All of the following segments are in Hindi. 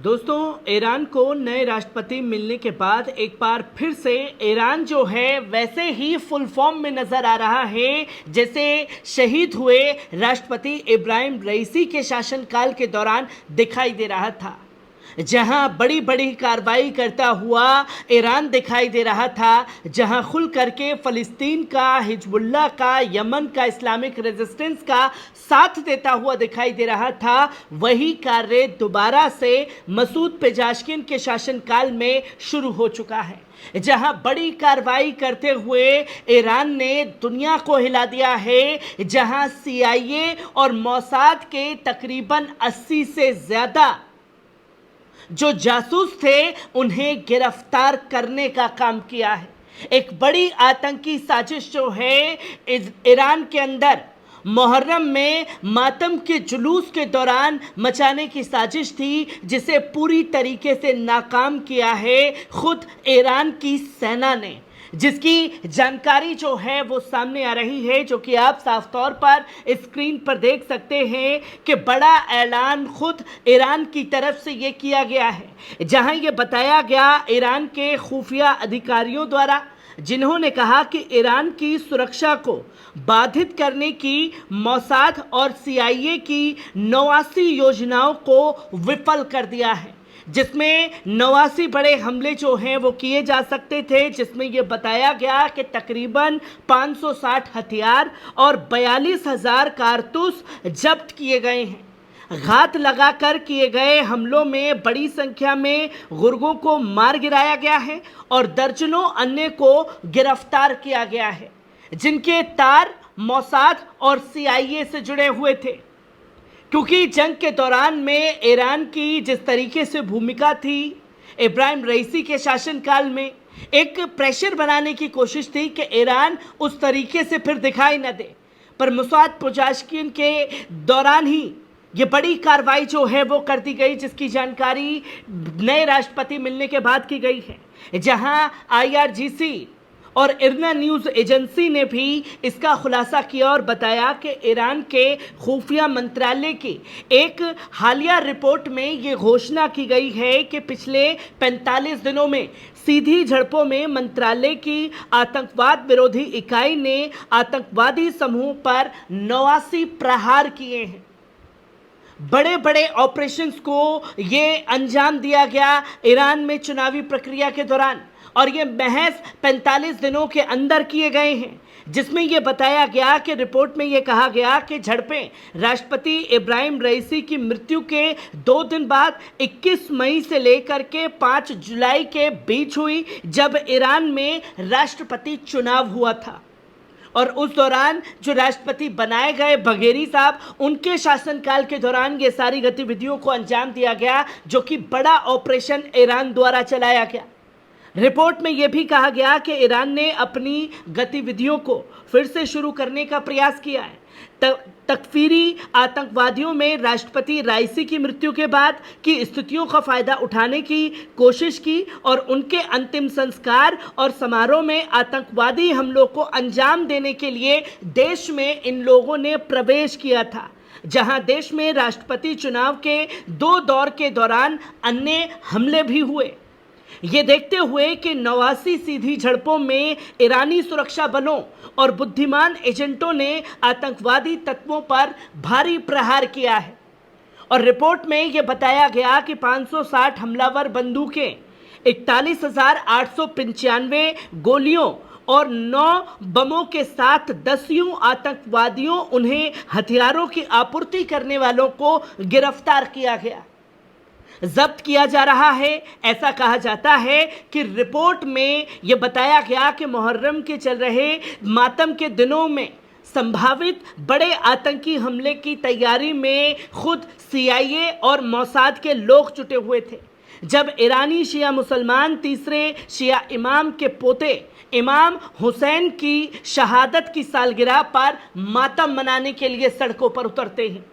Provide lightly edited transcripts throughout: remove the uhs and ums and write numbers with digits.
दोस्तों, ईरान को नए राष्ट्रपति मिलने के बाद एक बार फिर से ईरान जो है वैसे ही फुल फॉर्म में नजर आ रहा है जैसे शहीद हुए राष्ट्रपति इब्राहिम रईसी के शासनकाल के दौरान दिखाई दे रहा था, जहां बड़ी बड़ी कार्रवाई करता हुआ ईरान दिखाई दे रहा था, जहां खुल करके फ़लस्तीन का, हिजबुल्लाह का, यमन का, इस्लामिक रेजिस्टेंस का साथ देता हुआ दिखाई दे रहा था। वही कार्य दोबारा से मसूद पेजाशकिन के शासनकाल में शुरू हो चुका है, जहां बड़ी कार्रवाई करते हुए ईरान ने दुनिया को हिला दिया है, जहां CIA और मोसाद के तकरीबन 80 से ज़्यादा जो जासूस थे उन्हें गिरफ्तार करने का काम किया है। एक बड़ी आतंकी साजिश जो है ईरान के अंदर मुहर्रम में मातम के जुलूस के दौरान मचाने की साजिश थी, जिसे पूरी तरीके से नाकाम किया है खुद ईरान की सेना ने, जिसकी जानकारी जो है वो सामने आ रही है, जो कि आप साफ तौर पर स्क्रीन पर देख सकते हैं कि बड़ा ऐलान खुद ईरान की तरफ से ये किया गया है, जहां ये बताया गया ईरान के खुफिया अधिकारियों द्वारा, जिन्होंने कहा कि ईरान की सुरक्षा को बाधित करने की मोसाद और CIA की 89 योजनाओं को विफल कर दिया है, जिसमें 89 बड़े हमले जो हैं वो किए जा सकते थे, जिसमें ये बताया गया कि तकरीबन 560 हथियार और 42,000 कारतूस जब्त किए गए हैं। घात लगाकर किए गए हमलों में बड़ी संख्या में गुर्गों को मार गिराया गया है और दर्जनों अन्य को गिरफ्तार किया गया है, जिनके तार मोसाद और CIA से जुड़े हुए थे। क्योंकि जंग के दौरान में ईरान की जिस तरीके से भूमिका थी, इब्राहिम रईसी के शासनकाल में एक प्रेशर बनाने की कोशिश थी कि ईरान उस तरीके से फिर दिखाई न दे, पर मसूद पेजाशकिन के दौरान ही ये बड़ी कार्रवाई जो है वो कर दी गई, जिसकी जानकारी नए राष्ट्रपति मिलने के बाद की गई है, जहां IRGC और इरना न्यूज़ एजेंसी ने भी इसका खुलासा किया और बताया कि ईरान के खुफिया मंत्रालय की एक हालिया रिपोर्ट में ये घोषणा की गई है कि पिछले 45 दिनों में सीधी झड़पों में मंत्रालय की आतंकवाद विरोधी इकाई ने आतंकवादी समूह पर 89 प्रहार किए हैं। बड़े बड़े ऑपरेशंस को ये अंजाम दिया गया ईरान में चुनावी प्रक्रिया के दौरान, और ये महज 45 दिनों के अंदर किए गए हैं, जिसमें ये बताया गया कि रिपोर्ट में ये कहा गया कि झड़पें राष्ट्रपति इब्राहिम रईसी की मृत्यु के 2 दिन बाद 21 मई से लेकर के 5 जुलाई के बीच हुई, जब ईरान में राष्ट्रपति चुनाव हुआ था। और उस दौरान जो राष्ट्रपति बनाए गए बघेरी साहब, उनके शासनकाल के दौरान ये सारी गतिविधियों को अंजाम दिया गया, जो कि बड़ा ऑपरेशन ईरान द्वारा चलाया गया। रिपोर्ट में यह भी कहा गया कि ईरान ने अपनी गतिविधियों को फिर से शुरू करने का प्रयास किया है। तकफीरी आतंकवादियों में राष्ट्रपति राइसी की मृत्यु के बाद की स्थितियों का फायदा उठाने की कोशिश की और उनके अंतिम संस्कार और समारोह में आतंकवादी हमलों को अंजाम देने के लिए देश में इन लोगों ने प्रवेश किया था, जहां देश में राष्ट्रपति चुनाव के 2 दौर के दौरान अन्य हमले भी हुए। ये देखते हुए कि 89 सीधी झड़पों में ईरानी सुरक्षा बलों और बुद्धिमान एजेंटों ने आतंकवादी तत्वों पर भारी प्रहार किया है, और रिपोर्ट में यह बताया गया कि 560 हमलावर बंदूकें, 41,895 गोलियों और 9 बमों के साथ 10 आतंकवादियों, उन्हें हथियारों की आपूर्ति करने वालों को गिरफ्तार किया गया, जब्त किया जा रहा है। ऐसा कहा जाता है कि रिपोर्ट में यह बताया गया कि मुहर्रम के चल रहे मातम के दिनों में संभावित बड़े आतंकी हमले की तैयारी में खुद CIA और मोसाद के लोग जुटे हुए थे, जब ईरानी शिया मुसलमान तीसरे शिया इमाम के पोते इमाम हुसैन की शहादत की सालगिरह पर मातम मनाने के लिए सड़कों पर उतरते हैं।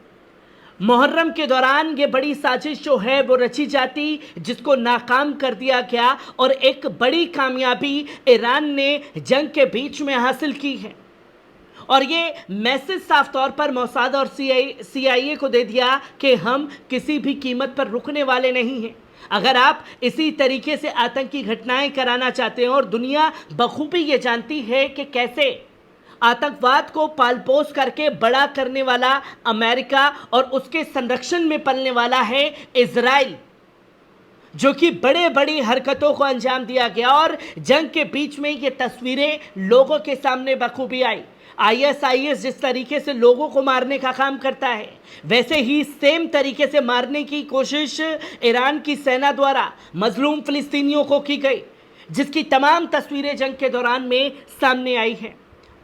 मुहर्रम के दौरान ये बड़ी साजिश जो है वो रची जाती, जिसको नाकाम कर दिया गया, और एक बड़ी कामयाबी ईरान ने जंग के बीच में हासिल की है। और ये मैसेज साफ तौर पर मोसाद और CIA को दे दिया कि हम किसी भी कीमत पर रुकने वाले नहीं हैं। अगर आप इसी तरीके से आतंकी घटनाएं कराना चाहते हैं, और दुनिया बखूबी ये जानती है कि कैसे आतंकवाद को पालपोस करके बड़ा करने वाला अमेरिका और उसके संरक्षण में पलने वाला है इजराइल, जो कि बड़े बड़ी हरकतों को अंजाम दिया गया। और जंग के बीच में ये तस्वीरें लोगों के सामने बखूबी आई। ISIS जिस तरीके से लोगों को मारने का काम करता है, वैसे ही सेम तरीके से मारने की कोशिश ईरान की सेना द्वारा मजलूम फिलिस्तीनियों को की गई, जिसकी तमाम तस्वीरें जंग के दौरान में सामने आई हैं।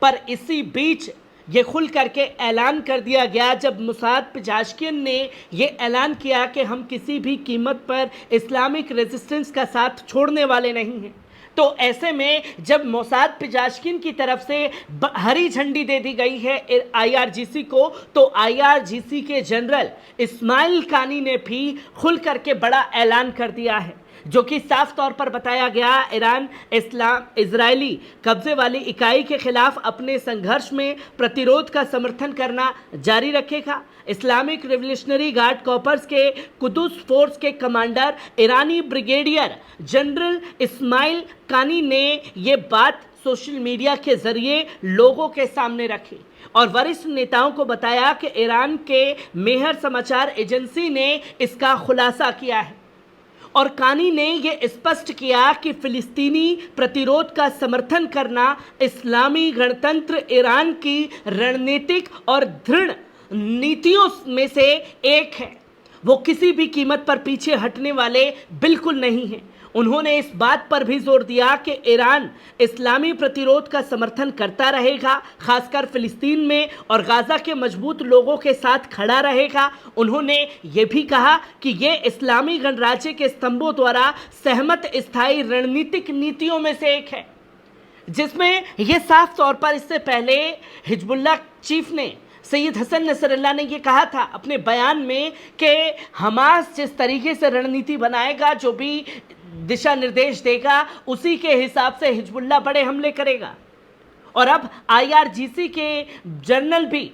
पर इसी बीच ये खुल करके ऐलान कर दिया गया जब मोसाद पेजेश्कियान ने ये ऐलान किया कि हम किसी भी कीमत पर इस्लामिक रेजिस्टेंस का साथ छोड़ने वाले नहीं हैं। तो ऐसे में जब मोसाद पेजेश्कियान की तरफ से हरी झंडी दे दी गई है IRGC को, तो IRGC के जनरल इस्माइल कानी ने भी खुल करके बड़ा ऐलान कर दिया है, जो कि साफ तौर पर बताया गया ईरान इजरायली कब्जे वाली इकाई के खिलाफ अपने संघर्ष में प्रतिरोध का समर्थन करना जारी रखेगा। इस्लामिक रिवोल्यूशनरी गार्ड कॉर्प्स के कुदस फोर्स के कमांडर ईरानी ब्रिगेडियर जनरल इस्माइल कानी ने ये बात सोशल मीडिया के जरिए लोगों के सामने रखी और वरिष्ठ नेताओं को बताया कि ईरान के मेहर समाचार एजेंसी ने इसका खुलासा किया है। और कानी ने यह स्पष्ट किया कि फिलिस्तीनी प्रतिरोध का समर्थन करना इस्लामी गणतंत्र ईरान की रणनीतिक और दृढ़ नीतियों में से एक है। वो किसी भी कीमत पर पीछे हटने वाले बिल्कुल नहीं हैं। उन्होंने इस बात पर भी जोर दिया कि ईरान इस्लामी प्रतिरोध का समर्थन करता रहेगा, खासकर फिलिस्तीन में, और गाजा के मजबूत लोगों के साथ खड़ा रहेगा। उन्होंने ये भी कहा कि ये इस्लामी गणराज्य के स्तंभों द्वारा सहमत स्थायी रणनीतिक नीतियों में से एक है, जिसमें यह साफ तौर पर इससे पहले हिजबुल्लाह चीफ ने सैयद हसन नसरल्लाह ने यह कहा था अपने बयान में कि हमास जिस तरीके से रणनीति बनाएगा, जो भी दिशा निर्देश देगा, उसी के हिसाब से हिजबुल्लाह बड़े हमले करेगा। और अब IRGC के जनरल भी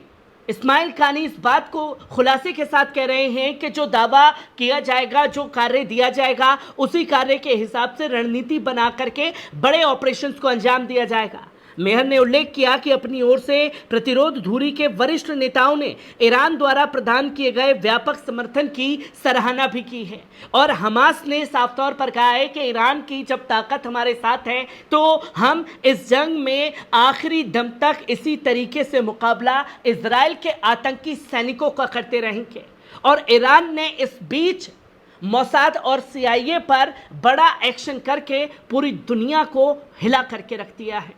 इस्माइल कानी इस बात को खुलासे के साथ कह रहे हैं कि जो दावा किया जाएगा, जो कार्य दिया जाएगा, उसी कार्य के हिसाब से रणनीति बना करके बड़े ऑपरेशंस को अंजाम दिया जाएगा। मेहर ने उल्लेख किया कि अपनी ओर से प्रतिरोध धुरी के वरिष्ठ नेताओं ने ईरान द्वारा प्रदान किए गए व्यापक समर्थन की सराहना भी की है, और हमास ने साफ तौर पर कहा है कि ईरान की जब ताकत हमारे साथ है तो हम इस जंग में आखिरी दम तक इसी तरीके से मुकाबला इजराइल के आतंकी सैनिकों का करते रहेंगे। और ईरान ने इस बीच मोसाद और CIA पर बड़ा एक्शन करके पूरी दुनिया को हिला करके रख दिया है।